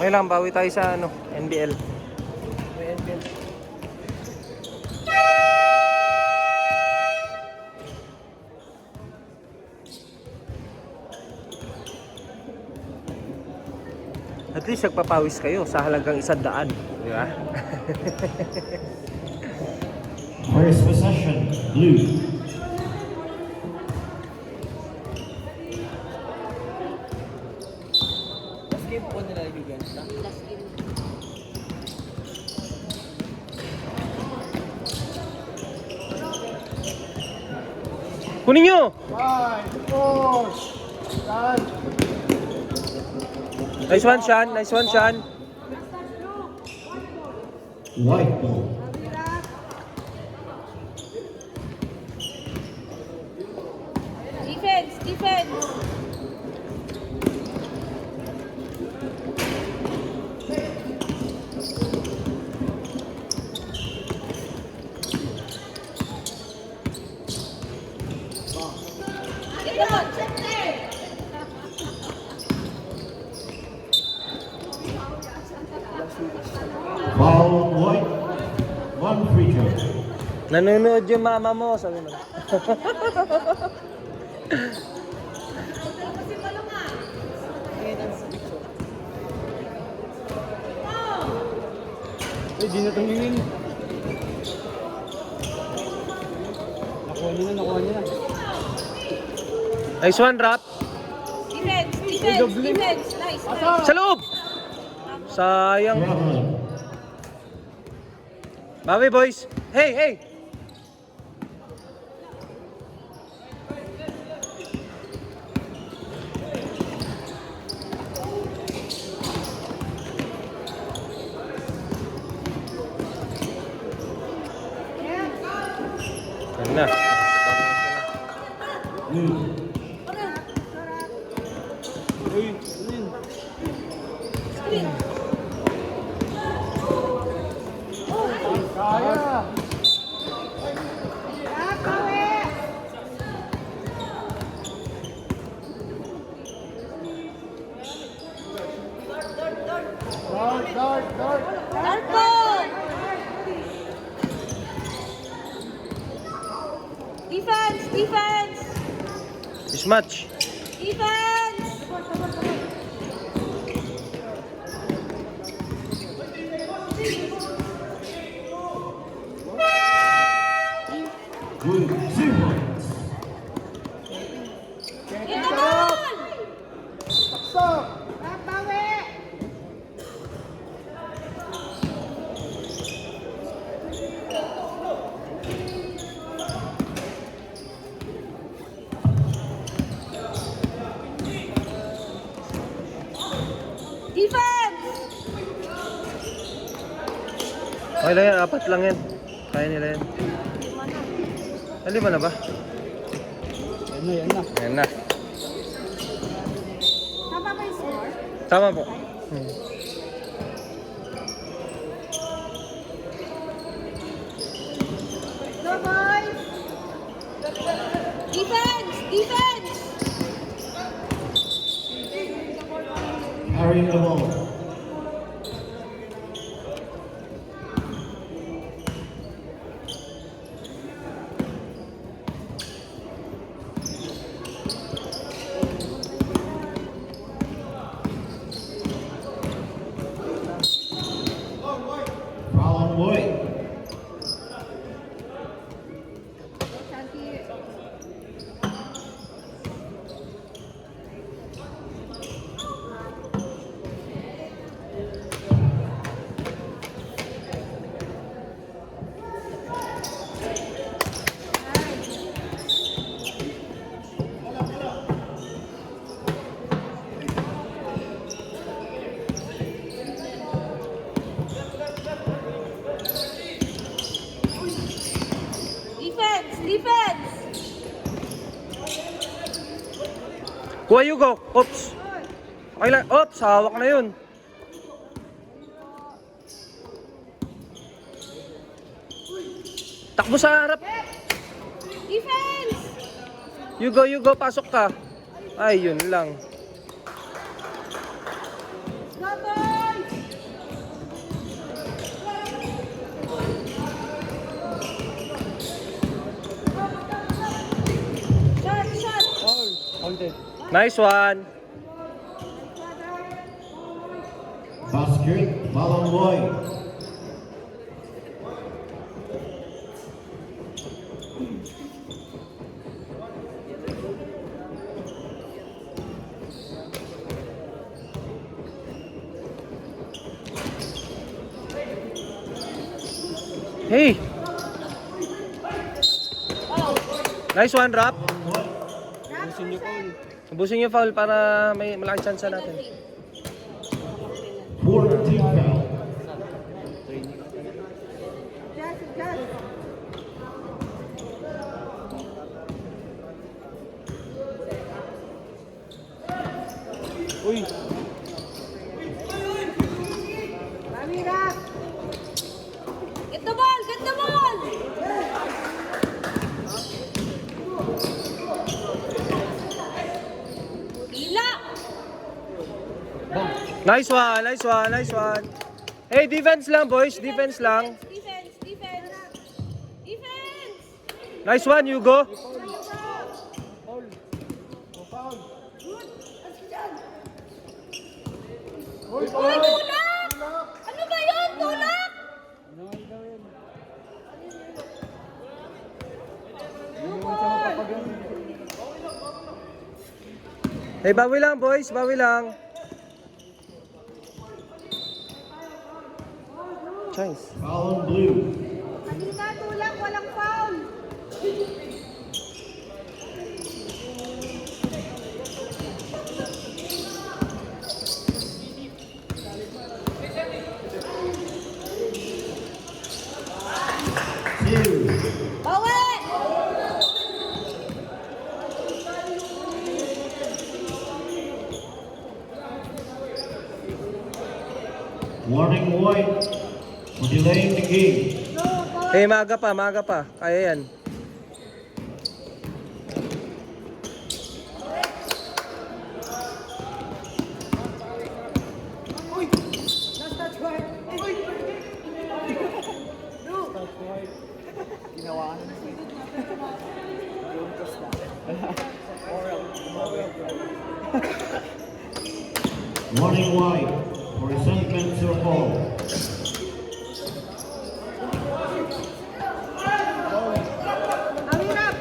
Okay lang, bawi tayo sa ano, NBL. May NBL. At least nagpapawis kayo sa halagang 100. Di ba? First possession, blue. Last game po nila ibigyan. Last game. Kunin nyo! Nice one, Sean. Nice one, Sean. White ball. Defense! Defense! Get the ball! Foul on white. One free throw. Nanonood yung mama mo, sabi mo. Eh, di na tumingin. Nakuha niya na. Nice one, Rap. Defense! Defense! Defense! Nice! Nice! Sa loob! Sayang. Traveling. Bawi, boys. Hey, hey! Yan na. Blue. Uy, ano yun? Kaya! Darko! Defense! Defense! Mismatch. Defense! Blue. 2 points. Get the ball! Defense! Okay lang yan, 4 lang yan. Kaya nila yan. Ah, 5 na ba? Yan na. Ayan na. Tama ba yung score? Tama po. Go boys! Defense! Defense! Carrying the ball. Foul on white. Defense! Defense! Kuha Yugo. Oops. Okay lang. Oops, hawak na yun. Takbo sa harap. Defense! Yugo, pasok ka. Ay, yun lang. Go boys! Nice one. Basket, Malongoy. Hey. Nice one, Rap. Gusto niyo Paul. Ubusin yung foul para may malaki chance natin. 14 foul. Uy, Get the ball! Get the ball! Hila! Nice one, nice one, nice one. Hey, defense lang, boys. Defense lang. Defense! Defense! Defense! Nice one, Hugo. Uy, tulak! Ano ba yun? Tulak! nangal daw yan. Hindi naman siya mapapagano. Hey, bawi lang, boys. Bawi lang. Chance. Foul on blue. Kanina tulak, walang foul! Two. Bawi! Warning White for delaying the game. Hey, maaga pa, maaga pa. Kaya yan. Warning White for resentment to fall. Hurry up!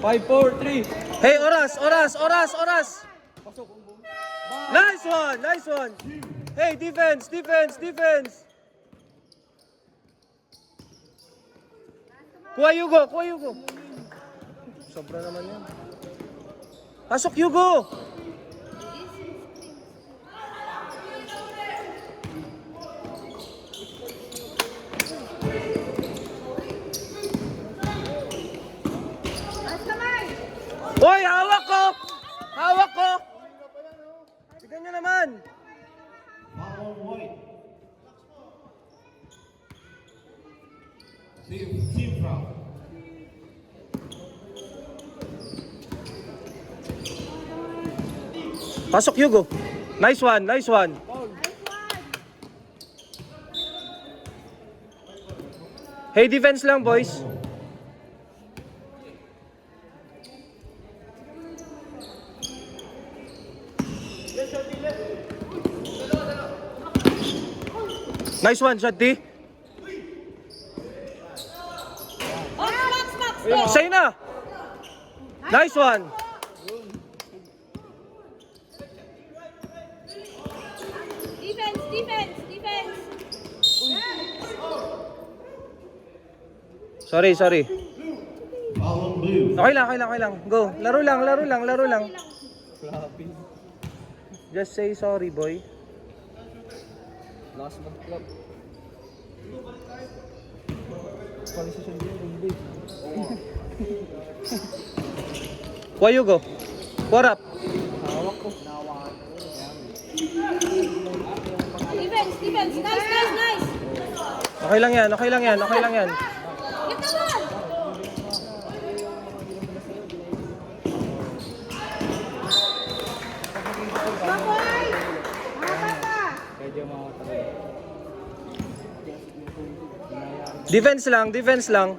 5, 4, 3. Hey, oras, oras, oras, oras. Nice one, nice one. Hey, defense, defense, defense. Kuha Hugo, kuha Hugo. Sobra naman yan. Pasok Hugo. Taas kamay! Hoy, hawak ko! Hawak ko! Tignan nyo naman. Foul on White. Team foul. Pasok Hugo. Nice one, nice one. Hey, defense lang, boys. Nice one, shot D. Max! Say na. Nice one. Defense! Defense! Defense! Sorry, sorry. Foul on blue. Okay lang, okay lang, okay lang. Go. Laro lang, laro lang, laro lang. Floppy. Just say sorry, boy. Last month club. Palisasyon din, hindi. Kuha Hugo. What up? Hawak ko. Nawakan ko. Defense! Defense! Nice! Nice! Nice! Okay lang yan, okay lang yan, okay lang yan. Get the ball! Baboy! Haba pa! Medyo makakatagal. Defense lang, defense lang.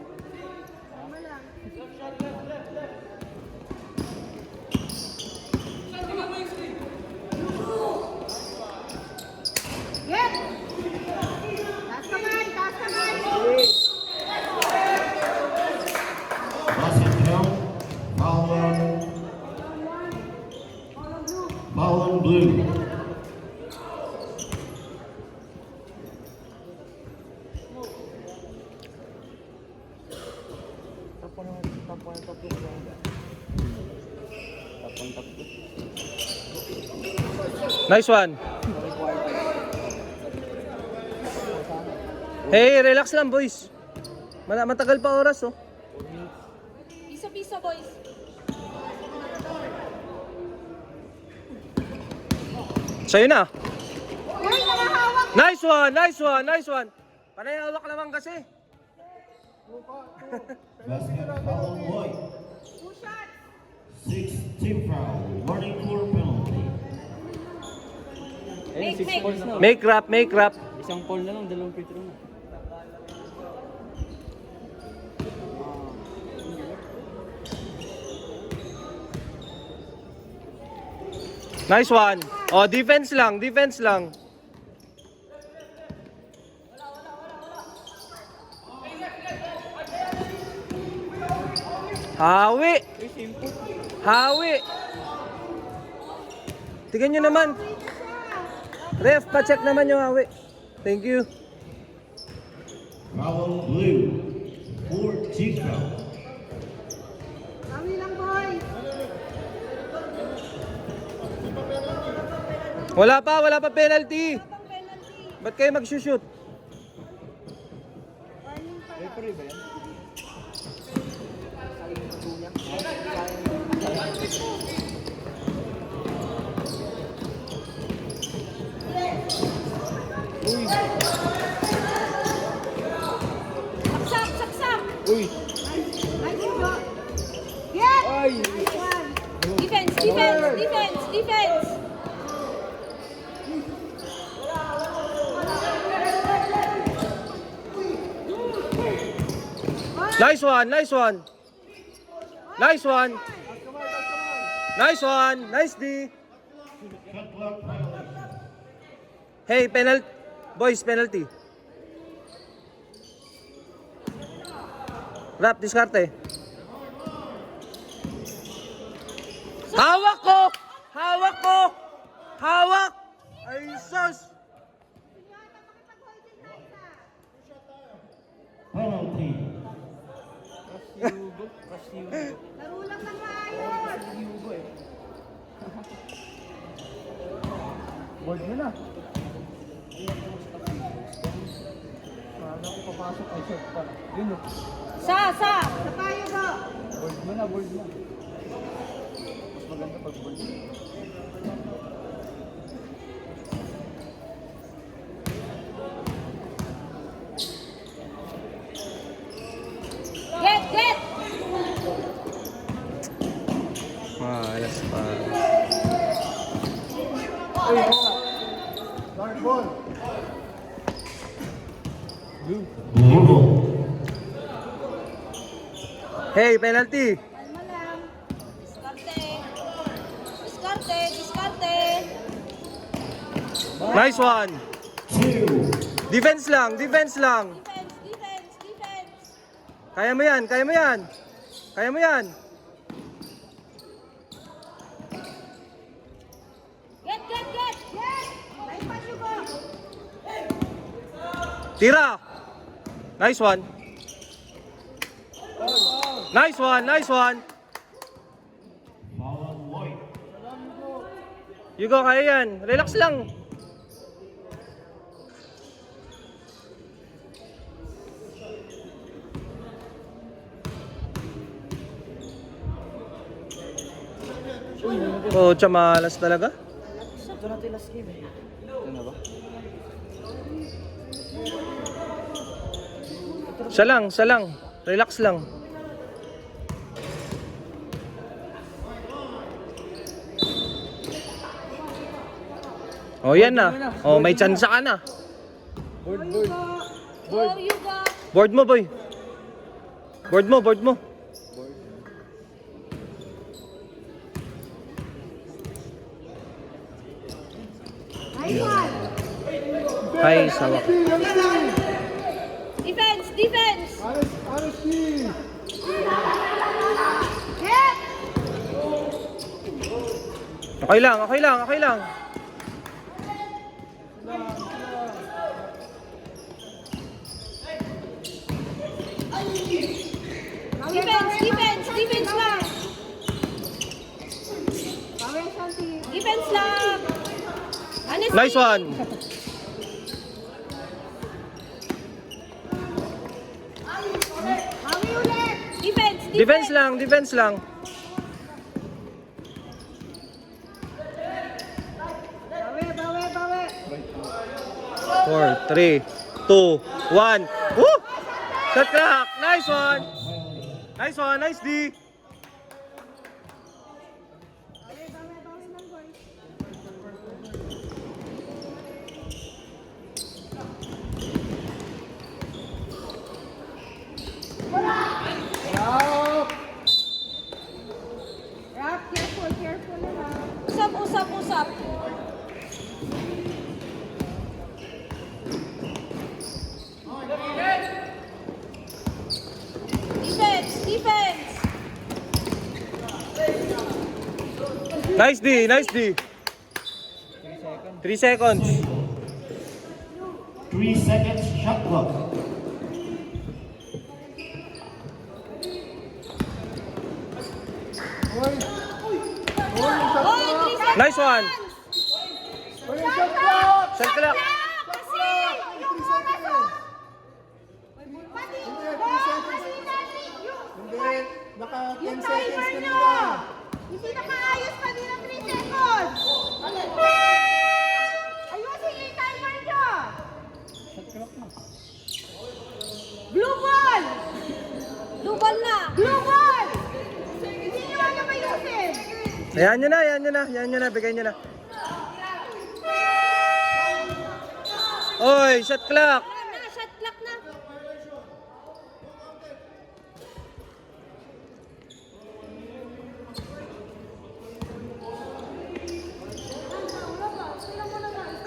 Nice one. Hey, relax lang boys. Matagal pa oras oh. Piso-piso, boys. Sa'yo na. Uy, nakahawak. Nice one, nice one, nice one. Panay hawak naman kasi. Basket foul White. 2 shots. 6 team foul. Warning for penalty. Ayun, 6 Make. points na. Make rap, make rap. Isang foul na lang, dalawang free throw na. Nice one. Oh, defense lang, defense lang. Hawi. Uy, simple. Hawi. Tingnan nyo naman. Ref, pa-check naman yung hawi. Thank you. Foul blue. 4 team foul. Kami lang, boy. Wala pa penalty. Pang penalty. Ba't kayo mag-shoot? Referee ba yan? Uy! Saksak, saksak. Uy! Nice shot. Get. Ay! Nice one. Defense, defense, defense, defense. Nice one, nice one. Nice one. Nice one. Nice D. Shot clock violation. Hey, penalty. Boys, penalty. Rap, diskarte. Hawak ko! Hawak ko! Hawak! Ay, sus! Penalty. Hugo. Crush ni Hugo. Laro lang ng maayos. Si Hugo eh. Board mo na. Paano ko papasok ay shot pa. Yun oh. Sa tayo ba? Board mo na, board mo. Mas maganda pag board mo. Get. Malas pa. Blue. Blue ball. Hey, penalty. Kalma lang. Diskarte. Diskarte, diskarte. Nice one. 2. Defense lang, defense lang. Defense, defense, defense. Kaya mo yan, kaya mo yan. Kaya mo yan. Get. Nice pass, Hugo. Tira. Nice one. Nice one, nice one. Foul White. You go, kaya yan. Relax lang. Oh, tsamalas talaga. Ito natin last game eh. Ito na ba? Siya lang. Relax lang. Oh, yan na. Oh, may chance ka na. Board. Go, Hugo. Board mo, boy. Board mo. Nice one. Ay, sawak. Defense. Get. Okay lang. Defense lang. Defense lang. Honestly. Nice one. Defense lang, defense lang. 4, 3, 2, 1. Woo! Shot clock. Nice one. Nice one, nice D. Usap. Defense. Nice D, nice D. 3 seconds. 3 seconds shot clock. Nice one. Shot clock. Hindi, naka 10 Yung seconds timer kanina. nyo! Hindi nakaayos pa din ng 3 seconds! Ayusin yung timer nyo! Blue ball! Blue ball na. Blue ball! Hindi nyo ano ayusin! Ayan nyo na, bigay nyo na. Oy, shot clock. Shot clock na.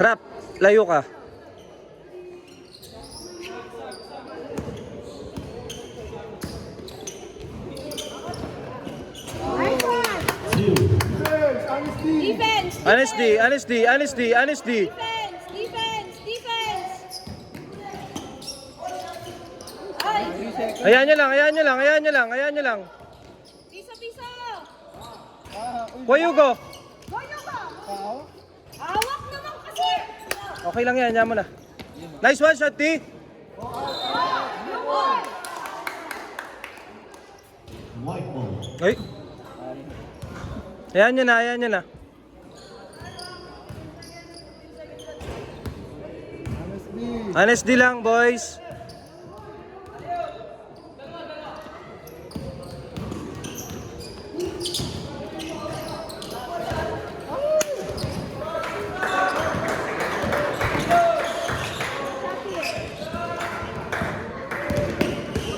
Rap, layo ka. Nice one! 2. Defense, honesty. Defense. Honesty. Defense. Ay, Ayan nyo lang. piso. Hugo. Goyo ka! Hawak naman kasi. Okay lang yan mo na. Nice one, shot D. Blue ball! White ball. Ay. Ayan nyo na. Honesty lang, boys.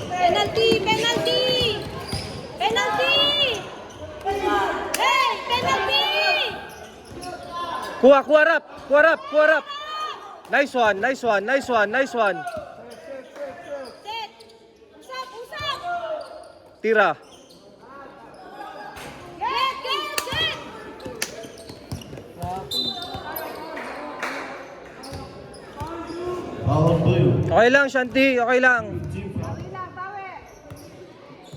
Penalty. Hey, penalty. Kuha rap. Nice one. Set. Usap. Tira. Get. Ball on blue. Okay lang, Shanti. Okay lang. Bawi lang, bawi!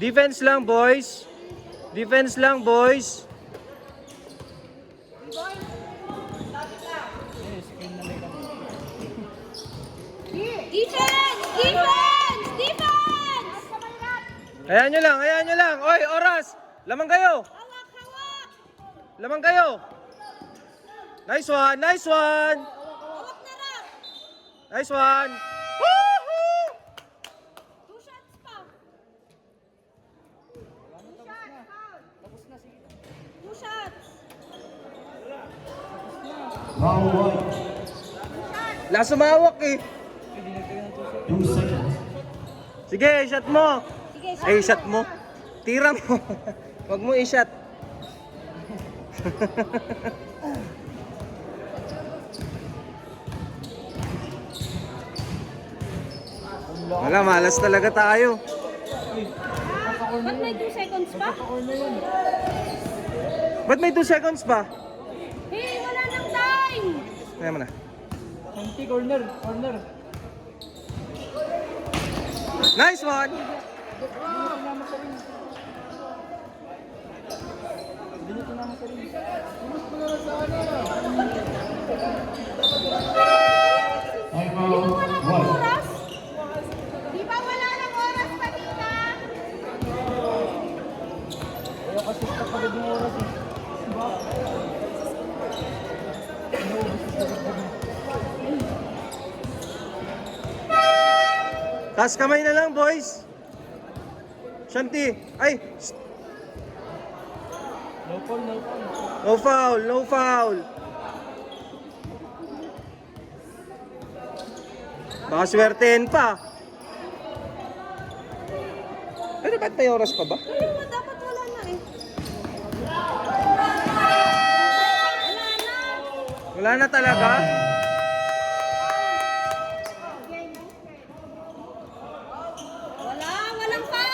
Defense lang, boys. Defense. Ayan nyo lang. Oy, oras. Lamang kayo. Hawak. Lamang kayo. Nice one. Hawak na rak. Nice one. Woohoo! 2 shots pa. 2 shots. Ball white. Lasa sumawak eh. 2 seconds. Sige, shot mo. Sige, Ay, shot mo. Tira mo. Huwag mo i-shot. Wala, malas talaga tayo. Ba't may 2 seconds pa? Ba't may 2 seconds pa? Hey, wala nang time. Kaya mo na. Corner. Nice one! Time out. Wala ng One. oras? Di ba wala ng oras kanina? Kaya kasi kapagod ng oras eh. Taas kamay na lang, boys. Shanti. Ay, No foul, no foul. no foul, no foul. Baka swertein pa. Pero ba't may oras pa ba? Pero dapat wala na eh. Wala na talaga?